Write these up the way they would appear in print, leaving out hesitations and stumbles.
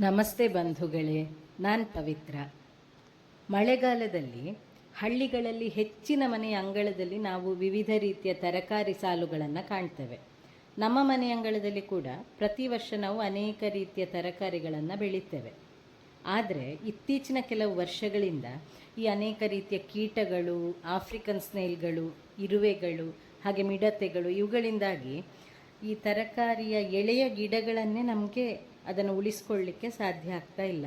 ನಮಸ್ತೆ ಬಂಧುಗಳೇ, ನಾನು ಪವಿತ್ರ. ಮಳೆಗಾಲದಲ್ಲಿ ಹಳ್ಳಿಗಳಲ್ಲಿ ಹೆಚ್ಚಿನ ಮನೆಯ ಅಂಗಳದಲ್ಲಿ ನಾವು ವಿವಿಧ ರೀತಿಯ ತರಕಾರಿ ಸಾಲುಗಳನ್ನು ಕಾಣ್ತೇವೆ. ನಮ್ಮ ಮನೆ ಅಂಗಳದಲ್ಲಿ ಕೂಡ ಪ್ರತಿ ವರ್ಷ ನಾವು ಅನೇಕ ರೀತಿಯ ತರಕಾರಿಗಳನ್ನು ಬೆಳೀತೇವೆ. ಆದರೆ ಇತ್ತೀಚಿನ ಕೆಲವು ವರ್ಷಗಳಿಂದ ಈ ಅನೇಕ ರೀತಿಯ ಕೀಟಗಳು, ಆಫ್ರಿಕನ್ ಸ್ನೇಲ್ಗಳು, ಇರುವೆಗಳು, ಹಾಗೆ ಮಿಡತೆಗಳು ಇವುಗಳಿಂದಾಗಿ ಈ ತರಕಾರಿಯ ಎಳೆಯ ಗಿಡಗಳನ್ನೇ ನಮಗೆ ಅದನ್ನು ಉಳಿಸ್ಕೊಳ್ಳಿಕ್ಕೆ ಸಾಧ್ಯ ಆಗ್ತಾ ಇಲ್ಲ.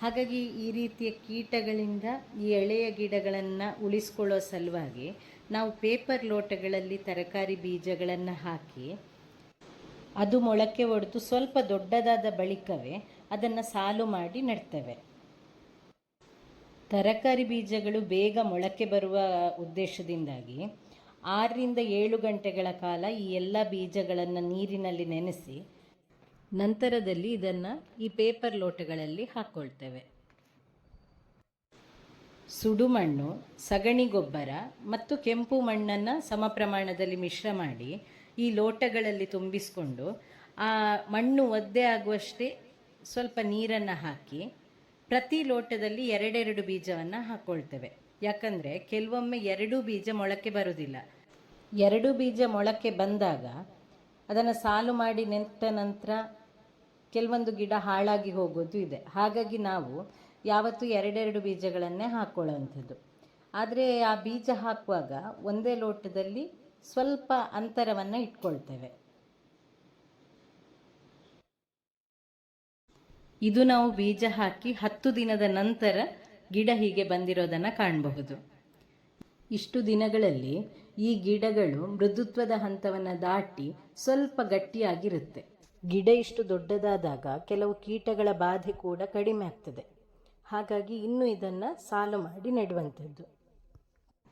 ಹಾಗಾಗಿ ಈ ರೀತಿಯ ಕೀಟಗಳಿಂದ ಈ ಎಳೆಯ ಗಿಡಗಳನ್ನು ಉಳಿಸ್ಕೊಳ್ಳೋ ಸಲುವಾಗಿ ನಾವು ಪೇಪರ್ ಲೋಟಗಳಲ್ಲಿ ತರಕಾರಿ ಬೀಜಗಳನ್ನು ಹಾಕಿ ಅದು ಮೊಳಕೆ ಒಡೆದು ಸ್ವಲ್ಪ ದೊಡ್ಡದಾದ ಬಳಿಕವೇ ಅದನ್ನು ಸಾಲು ಮಾಡಿ ನೆಡ್ತೇವೆ. ತರಕಾರಿ ಬೀಜಗಳು ಬೇಗ ಮೊಳಕೆ ಬರುವ ಉದ್ದೇಶದಿಂದಾಗಿ 6ರಿಂದ 7 ಗಂಟೆಗಳ ಕಾಲ ಈ ಎಲ್ಲ ಬೀಜಗಳನ್ನು ನೀರಿನಲ್ಲಿ ನೆನೆಸಿ ನಂತರದಲ್ಲಿ ಇದನ್ನು ಈ ಪೇಪರ್ ಲೋಟಗಳಲ್ಲಿ ಹಾಕ್ಕೊಳ್ತೇವೆ. ಸುಡುಮಣ್ಣು, ಸಗಣಿ ಗೊಬ್ಬರ ಮತ್ತು ಕೆಂಪು ಮಣ್ಣನ್ನು ಸಮ ಪ್ರಮಾಣದಲ್ಲಿ ಮಿಶ್ರ ಮಾಡಿ ಈ ಲೋಟಗಳಲ್ಲಿ ತುಂಬಿಸಿಕೊಂಡು ಆ ಮಣ್ಣು ಒದ್ದೆ ಆಗುವಷ್ಟೇ ಸ್ವಲ್ಪ ನೀರನ್ನು ಹಾಕಿ ಪ್ರತಿ ಲೋಟದಲ್ಲಿ 2 ಬೀಜವನ್ನು ಹಾಕ್ಕೊಳ್ತೇವೆ. ಯಾಕಂದರೆ ಕೆಲವೊಮ್ಮೆ 2 ಬೀಜ ಮೊಳಕೆ ಬರುವುದಿಲ್ಲ. 2 ಬೀಜ ಮೊಳಕೆ ಬಂದಾಗ ಅದನ್ನು ಸಾಲು ಮಾಡಿ ನೆಟ್ಟ ನಂತರ ಕೆಲವೊಂದು ಗಿಡ ಹಾಳಾಗಿ ಹೋಗೋದು ಇದೆ. ಹಾಗಾಗಿ ನಾವು ಯಾವತ್ತೂ 2 ಬೀಜಗಳನ್ನೇ ಹಾಕ್ಕೊಳ್ಳುವಂಥದ್ದು. ಆದರೆ ಆ ಬೀಜ ಹಾಕುವಾಗ ಒಂದೇ ಲೋಟದಲ್ಲಿ ಸ್ವಲ್ಪ ಅಂತರವನ್ನು ಇಟ್ಕೊಳ್ತೇವೆ. ಇದು ನಾವು ಬೀಜ ಹಾಕಿ 10 ದಿನದ ನಂತರ ಗಿಡ ಹೀಗೆ ಬಂದಿರೋದನ್ನು ಕಾಣಬಹುದು. ಇಷ್ಟು ದಿನಗಳಲ್ಲಿ ಈ ಗಿಡಗಳು ಮೃದುತ್ವದ ಹಂತವನ್ನು ದಾಟಿ ಸ್ವಲ್ಪ ಗಟ್ಟಿಯಾಗಿರುತ್ತೆ. ಗಿಡ ಇಷ್ಟು ದೊಡ್ಡದಾದಾಗ ಕೆಲವು ಕೀಟಗಳ ಬಾಧೆ ಕೂಡ ಕಡಿಮೆ ಆಗ್ತದೆ. ಹಾಗಾಗಿ ಇನ್ನೂ ಇದನ್ನು ಸಾಲು ಮಾಡಿ ನೆಡುವಂಥದ್ದು.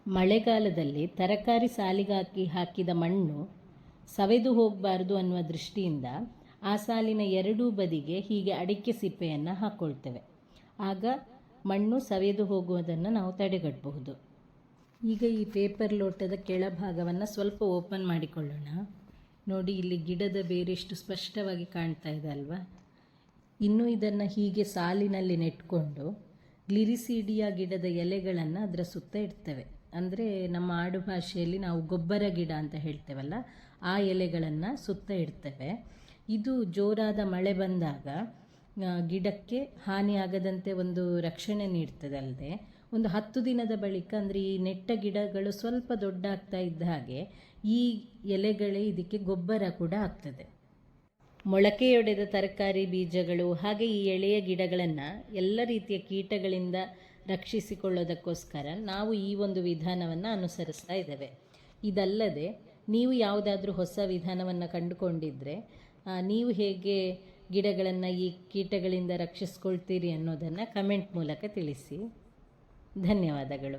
ಮಳೆಗಾಲದಲ್ಲಿ ತರಕಾರಿ ಸಾಲಿಗಾಗಿ ಹಾಕಿದ ಮಣ್ಣು ಸವೆದು ಹೋಗಬಾರ್ದು ಅನ್ನುವ ದೃಷ್ಟಿಯಿಂದ ಆ ಸಾಲಿನ 2 ಬದಿಗೆ ಹೀಗೆ ಅಡಿಕೆ ಸಿಪ್ಪೆಯನ್ನು ಹಾಕ್ಕೊಳ್ತೇವೆ. ಆಗ ಮಣ್ಣು ಸವೆದು ಹೋಗುವುದನ್ನು ನಾವು ತಡೆಗಟ್ಟಬಹುದು. ಈಗ ಈ ಪೇಪರ್ ಲೋಟದ ಕೆಳಭಾಗವನ್ನು ಸ್ವಲ್ಪ ಓಪನ್ ಮಾಡಿಕೊಳ್ಳೋಣ. ನೋಡಿ, ಇಲ್ಲಿ ಗಿಡದ ಬೇರೆಷ್ಟು ಸ್ಪಷ್ಟವಾಗಿ ಕಾಣ್ತಾ ಇದೆ ಅಲ್ವಾ? ಇನ್ನು ಇದನ್ನು ಹೀಗೆ ಸಾಲಿನಲ್ಲಿ ನೆಟ್ಕೊಂಡು ಗ್ಲಿರಿಸೀಡಿಯಾ ಗಿಡದ ಎಲೆಗಳನ್ನು ಅದರ ಸುತ್ತ ಇಡ್ತೇವೆ. ಅಂದರೆ ನಮ್ಮ ಆಡು ಭಾಷೆಯಲ್ಲಿ ನಾವು ಗೊಬ್ಬರ ಗಿಡ ಅಂತ ಹೇಳ್ತೇವಲ್ಲ, ಆ ಎಲೆಗಳನ್ನು ಸುತ್ತ ಇಡ್ತೇವೆ. ಇದು ಜೋರಾದ ಮಳೆ ಬಂದಾಗ ಗಿಡಕ್ಕೆ ಹಾನಿಯಾಗದಂತೆ ಒಂದು ರಕ್ಷಣೆ ನೀಡ್ತದೆ. ಅಲ್ಲದೆ ಒಂದು 10 ದಿನದ ಬಳಿಕ, ಅಂದರೆ ಈ ನೆಟ್ಟ ಗಿಡಗಳು ಸ್ವಲ್ಪ ದೊಡ್ಡ ಆಗ್ತಾ ಇದ್ದ ಹಾಗೆ ಈ ಎಲೆಗಳೇ ಇದಕ್ಕೆ ಗೊಬ್ಬರ ಕೂಡ ಆಗ್ತದೆ. ಮೊಳಕೆಯೊಡೆದ ತರಕಾರಿ ಬೀಜಗಳು ಹಾಗೆ ಈ ಎಳೆಯ ಗಿಡಗಳನ್ನು ಎಲ್ಲ ರೀತಿಯ ಕೀಟಗಳಿಂದ ರಕ್ಷಿಸಿಕೊಳ್ಳೋದಕ್ಕೋಸ್ಕರ ನಾವು ಈ ಒಂದು ವಿಧಾನವನ್ನು ಅನುಸರಿಸ್ತಾ ಇದ್ದೇವೆ. ಇದಲ್ಲದೆ ನೀವು ಯಾವುದಾದ್ರೂ ಹೊಸ ವಿಧಾನವನ್ನು ಕಂಡುಕೊಂಡಿದ್ದರೆ ನೀವು ಹೇಗೆ ಗಿಡಗಳನ್ನು ಈ ಕೀಟಗಳಿಂದ ರಕ್ಷಿಸ್ಕೊಳ್ತೀರಿ ಅನ್ನೋದನ್ನು ಕಮೆಂಟ್ ಮೂಲಕ ತಿಳಿಸಿ. ಧನ್ಯವಾದಗಳು.